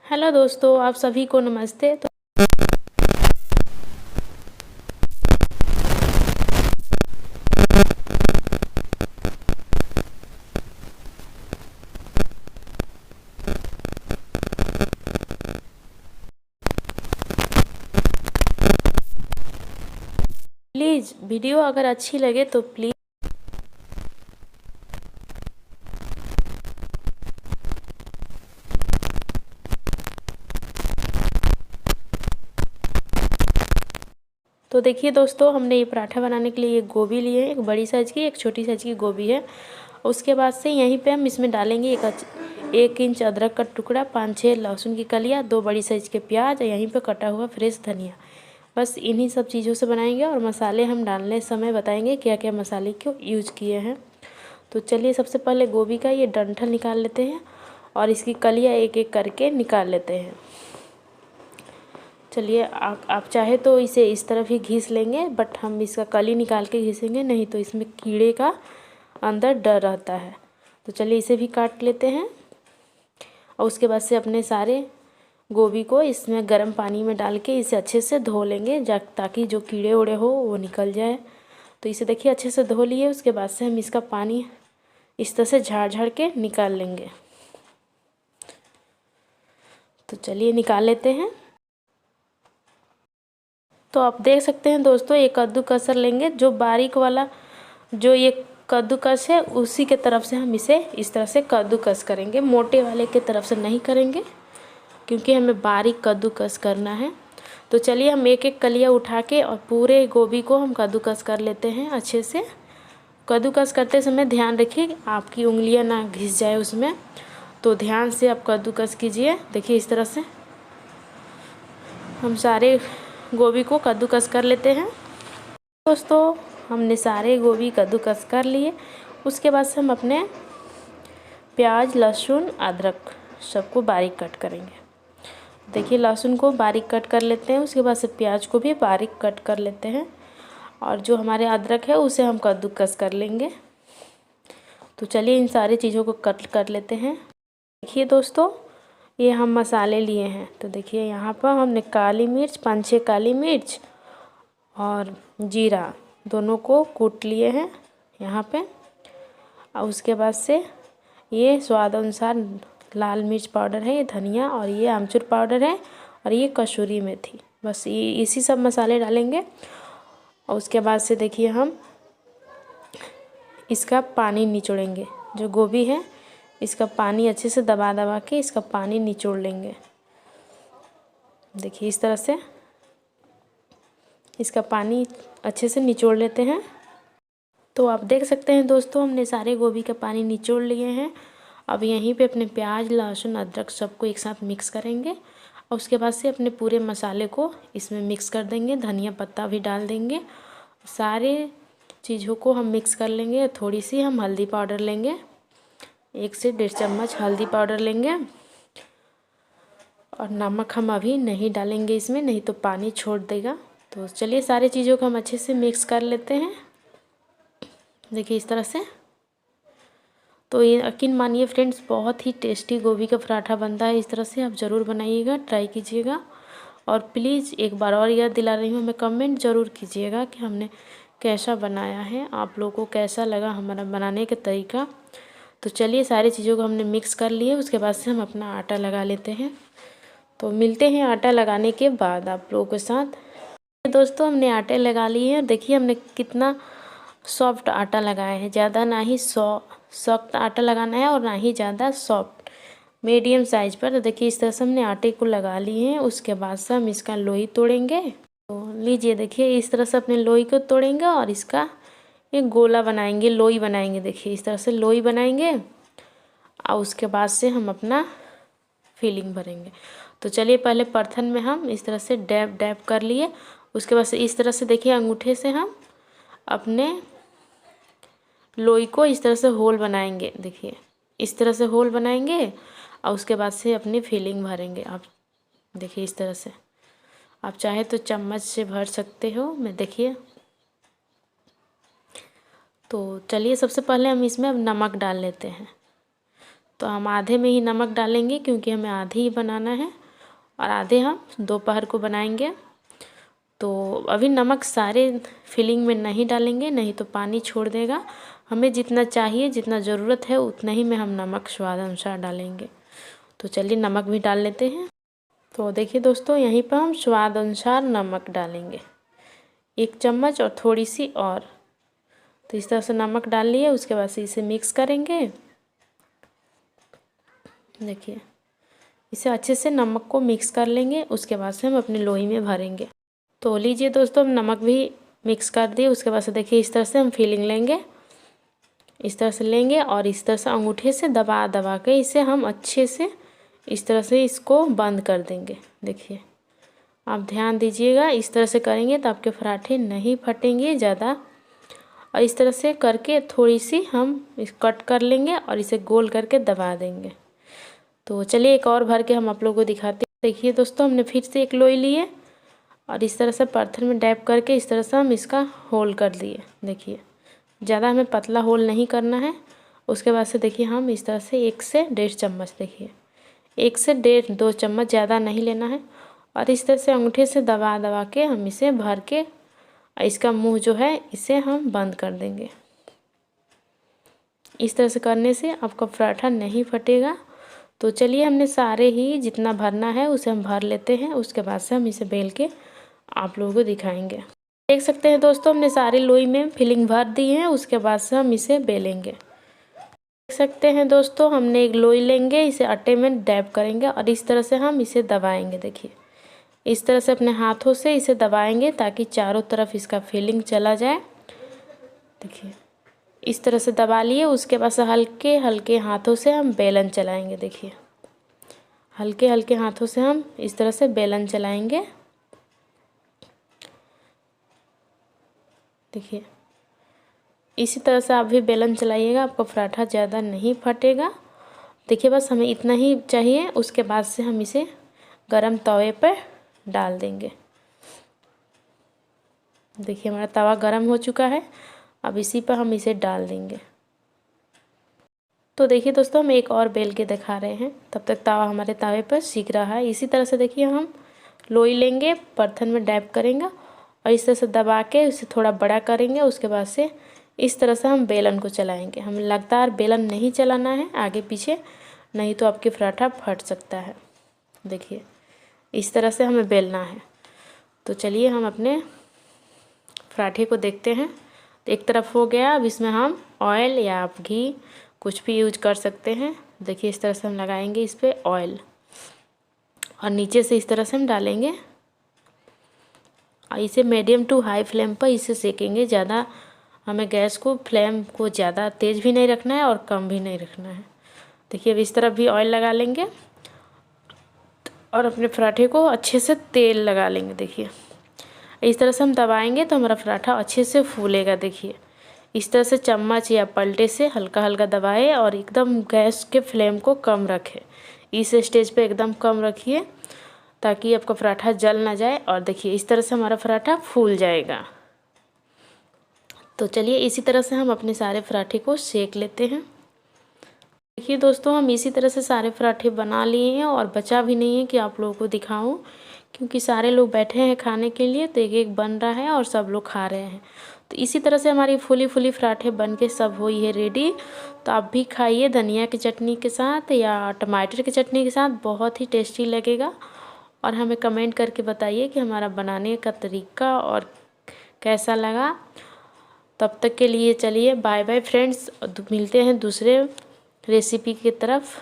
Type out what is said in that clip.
Hello दोस्तों, आप सभी को नमस्ते। तो प्लीज़ वीडियो अगर अच्छी लगे तो प्लीज़ तो देखिए दोस्तों, हमने ये पराठा बनाने के लिए एक गोभी लिए है, एक बड़ी साइज़ की, एक छोटी साइज़ की गोभी है। उसके बाद से यहीं पे हम इसमें डालेंगे 1 इंच अदरक का टुकड़ा, 5-6 लहसुन की कलियाँ, 2 बड़ी साइज़ के प्याज और यहीं पे कटा हुआ फ्रेश धनिया। बस इन्हीं सब चीज़ों से बनाएंगे और मसाले हम डालने समय बताएंगे क्या क्या मसाले क्यों यूज किए हैं। तो चलिए सबसे पहले गोभी का ये डंठल निकाल लेते हैं और इसकी कलियाँ एक एक करके निकाल लेते हैं। चलिए आप चाहे तो इसे इस तरफ ही घिस लेंगे, बट हम इसका कली निकाल के घिसेंगे, नहीं तो इसमें कीड़े का अंदर डर रहता है। तो चलिए इसे भी काट लेते हैं और उसके बाद से अपने सारे गोभी को इसमें गर्म पानी में डाल के इसे अच्छे से धो लेंगे ताकि जो कीड़े उड़े हो वो निकल जाए। तो इसे देखिए अच्छे से धो लिए। उसके बाद से हम इसका पानी इस तरह से झाड़ झाड़ के निकाल लेंगे। तो चलिए निकाल लेते हैं। तो आप देख सकते हैं दोस्तों, ये कद्दूकस लेंगे, जो बारीक वाला जो ये कद्दूकस है उसी के तरफ से हम इसे इस तरह से कद्दूकस करेंगे, मोटे वाले के तरफ से नहीं करेंगे क्योंकि हमें बारीक कद्दूकस करना है। तो चलिए हम एक एक कलियाँ उठा के और पूरे गोभी को हम कद्दूकस कर लेते हैं अच्छे से। कद्दूकस करते समय ध्यान रखिए आपकी उंगलियां ना घिस जाए उसमें, तो ध्यान से आप कद्दूकस कीजिए। देखिए इस तरह से हम सारे गोभी को कद्दूकस कर लेते हैं। दोस्तों हमने सारे गोभी कद्दूकस कर लिए। उसके बाद से हम अपने प्याज, लहसुन, अदरक सबको बारीक कट करेंगे। देखिए लहसुन को बारीक कट कर लेते हैं, उसके बाद से प्याज को भी बारीक कट कर लेते हैं और जो हमारे अदरक है उसे हम कद्दूकस कर लेंगे। तो चलिए इन सारी चीज़ों को कट कर लेते हैं। देखिए दोस्तों, ये हम मसाले लिए हैं। तो देखिए यहाँ पर हमने काली मिर्च, 5-6 काली मिर्च और जीरा दोनों को कूट लिए हैं यहाँ पे। और उसके बाद से ये स्वाद अनुसार लाल मिर्च पाउडर है, ये धनिया, और ये आमचूर पाउडर है, और ये कसूरी मेथी। बस ये इसी सब मसाले डालेंगे। और उसके बाद से देखिए हम इसका पानी निचोड़ेंगे। जो गोभी है इसका पानी अच्छे से दबा दबा के इसका पानी निचोड़ लेंगे। देखिए इस तरह से इसका पानी अच्छे से निचोड़ लेते हैं। तो आप देख सकते हैं दोस्तों, हमने सारे गोभी का पानी निचोड़ लिए हैं। अब यहीं पे अपने प्याज, लहसुन, अदरक सबको एक साथ मिक्स करेंगे और उसके बाद से अपने पूरे मसाले को इसमें मिक्स कर देंगे। धनिया पत्ता भी डाल देंगे। सारे चीज़ों को हम मिक्स कर लेंगे। थोड़ी सी हम हल्दी पाउडर लेंगे, 1 से 1.5 चम्मच हल्दी पाउडर लेंगे। और नमक हम अभी नहीं डालेंगे इसमें, नहीं तो पानी छोड़ देगा। तो चलिए सारी चीज़ों को हम अच्छे से मिक्स कर लेते हैं। देखिए इस तरह से। तो ये यकीन मानिए फ्रेंड्स, बहुत ही टेस्टी गोभी का पराठा बनता है। इस तरह से आप ज़रूर बनाइएगा, ट्राई कीजिएगा। और प्लीज़ एक बार और याद दिला रही हूँ, हमें कमेंट ज़रूर कीजिएगा कि हमने कैसा बनाया है, आप लोगों को कैसा लगा हमारा बनाने का तरीका। तो चलिए सारी चीज़ों को हमने मिक्स कर लिए। उसके बाद से हम अपना आटा लगा लेते हैं। तो मिलते हैं आटा लगाने के बाद आप लोगों के साथ। दोस्तों हमने आटे लगा लिए हैं। देखिए हमने कितना सॉफ्ट आटा लगाया है। ज़्यादा ना ही सख्त आटा लगाना है और ना ही ज़्यादा सॉफ्ट, मीडियम साइज पर। तो देखिए इस तरह से हमने आटे को लगा लिए हैं। उसके बाद से हम इसका लोई तोड़ेंगे। तो लीजिए देखिए इस तरह से अपने लोई को तोड़ेंगे और इसका एक गोला बनाएंगे, लोई बनाएंगे। देखिए इस तरह से लोई बनाएंगे और उसके बाद से हम अपना फिलिंग भरेंगे। तो चलिए पहले परथन में हम इस तरह से डैब डैब कर लिए। उसके बाद से इस तरह से देखिए अंगूठे से हम अपने लोई को इस तरह से होल बनाएंगे। देखिए इस तरह से होल बनाएंगे और उसके बाद से अपनी फिलिंग भरेंगे। आप देखिए इस तरह से, आप चाहे तो चम्मच से भर सकते हो। मैं देखिए, तो चलिए सबसे पहले हम इसमें अब नमक डाल लेते हैं। तो हम आधे में ही नमक डालेंगे क्योंकि हमें आधे ही बनाना है और आधे हम दोपहर को बनाएंगे। तो अभी नमक सारे फिलिंग में नहीं डालेंगे, नहीं तो पानी छोड़ देगा। हमें जितना चाहिए, जितना ज़रूरत है उतना ही में हम नमक स्वाद अनुसार डालेंगे। तो चलिए नमक भी डाल लेते हैं। तो देखिए दोस्तों, यहीं पर हम स्वाद अनुसार नमक डालेंगे, 1 चम्मच और थोड़ी सी और। तो इस तरह से नमक डाल लिए, उसके बाद से इसे मिक्स करेंगे। देखिए इसे अच्छे से नमक को मिक्स कर लेंगे, उसके बाद से हम अपनी लोई में भरेंगे। तो लीजिए दोस्तों, हम नमक भी मिक्स कर दिए। उसके बाद से देखिए इस तरह से हम फिलिंग लेंगे, इस तरह से लेंगे और इस तरह से अंगूठे से दबा दबा के इसे हम अच्छे से इस तरह से इसको बंद कर देंगे। देखिए आप ध्यान दीजिएगा, इस तरह से करेंगे तो आपके पराठे नहीं फटेंगे ज़्यादा। और इस तरह से करके थोड़ी सी हम इस कट कर लेंगे और इसे गोल करके दबा देंगे। तो चलिए एक और भर के हम आप लोगों को दिखाते हैं। देखिए दोस्तों, हमने फिर से एक लोई लिए और इस तरह से पत्थर में डैप करके इस तरह से हम इसका होल कर दिए। देखिए ज़्यादा हमें पतला होल नहीं करना है। उसके बाद से देखिए हम इस तरह से 1 से 1.5 चम्मच, देखिए 1 से 1.5-2 चम्मच, ज़्यादा नहीं लेना है। और इस तरह से अंगूठे से दबा दबा के हम इसे भर के इसका मुंह जो है इसे हम बंद कर देंगे। इस तरह से करने से आपका पराठा नहीं फटेगा। तो चलिए हमने सारे ही जितना भरना है उसे हम भर लेते हैं। उसके बाद से हम इसे बेल के आप लोगों को दिखाएंगे। देख सकते हैं दोस्तों, हमने सारी लोई में फिलिंग भर दी है। उसके बाद से हम इसे बेलेंगे। देख सकते हैं दोस्तों, हमने एक लोई लेंगे, इसे आटे में डैप करेंगे और इस तरह से हम इसे दबाएंगे। देखिए इस तरह से अपने हाथों से इसे दबाएंगे ताकि चारों तरफ इसका फिलिंग चला जाए। देखिए इस तरह से दबा लिए। उसके बाद से हल्के हल्के हाथों से हम बेलन चलाएंगे। देखिए हल्के हल्के हाथों से हम इस तरह से बेलन चलाएंगे। देखिए इसी तरह से आप भी बेलन चलाइएगा, आपका पराठा ज़्यादा नहीं फटेगा। देखिए बस हमें इतना ही चाहिए। उसके बाद से हम इसे गरम तवे पर डाल देंगे। देखिए हमारा तवा गरम हो चुका है, अब इसी पर हम इसे डाल देंगे। तो देखिए दोस्तों, हम एक और बेल के दिखा रहे हैं, तब तक तवा हमारे तवे पर सीख रहा है। इसी तरह से देखिए हम लोई लेंगे, बर्तन में डैप करेंगे और इस तरह से दबा के उसे थोड़ा बड़ा करेंगे। उसके बाद से इस तरह से हम बेलन को चलाएंगे। हमें लगातार बेलन नहीं चलाना है आगे पीछे, नहीं तो आपके पराठा फट सकता है। देखिए इस तरह से हमें बेलना है। तो चलिए हम अपने पराठे को देखते हैं। तो एक तरफ हो गया, अब इसमें हम ऑयल या आप घी कुछ भी यूज कर सकते हैं। देखिए इस तरह से हम लगाएंगे इस पर ऑयल और नीचे से इस तरह से हम डालेंगे और इसे मीडियम टू हाई फ्लेम पर इसे सेकेंगे। ज़्यादा हमें गैस को फ्लेम को ज़्यादा तेज़ भी नहीं रखना है और कम भी नहीं रखना है। देखिए अब इस तरफ भी ऑयल लगा लेंगे और अपने पराठे को अच्छे से तेल लगा लेंगे। देखिए इस तरह से हम दबाएंगे तो हमारा पराठा अच्छे से फूलेगा। देखिए इस तरह से चम्मच या पलटे से हल्का हल्का दबाए और एकदम गैस के फ्लेम को कम रखें। इस स्टेज पे एकदम कम रखिए ताकि आपका पराठा जल ना जाए। और देखिए इस तरह से हमारा पराठा फूल जाएगा। तो चलिए इसी तरह से हम अपने सारे पराठे को सेक लेते हैं। देखिए दोस्तों, हम इसी तरह से सारे पराठे बना लिए हैं और बचा भी नहीं है कि आप लोगों को दिखाऊं, क्योंकि सारे लोग बैठे हैं खाने के लिए। तो एक एक बन रहा है और सब लोग खा रहे हैं। तो इसी तरह से हमारी फूली फूली पराठे बन के सब हुई है रेडी। तो आप भी खाइए धनिया की चटनी के साथ या टमाटर की चटनी के साथ, बहुत ही टेस्टी लगेगा। और हमें कमेंट करके बताइए कि हमारा बनाने का तरीका और कैसा लगा। तब तक के लिए चलिए बाय बाय फ्रेंड्स, मिलते हैं दूसरे रेसिपी की तरफ।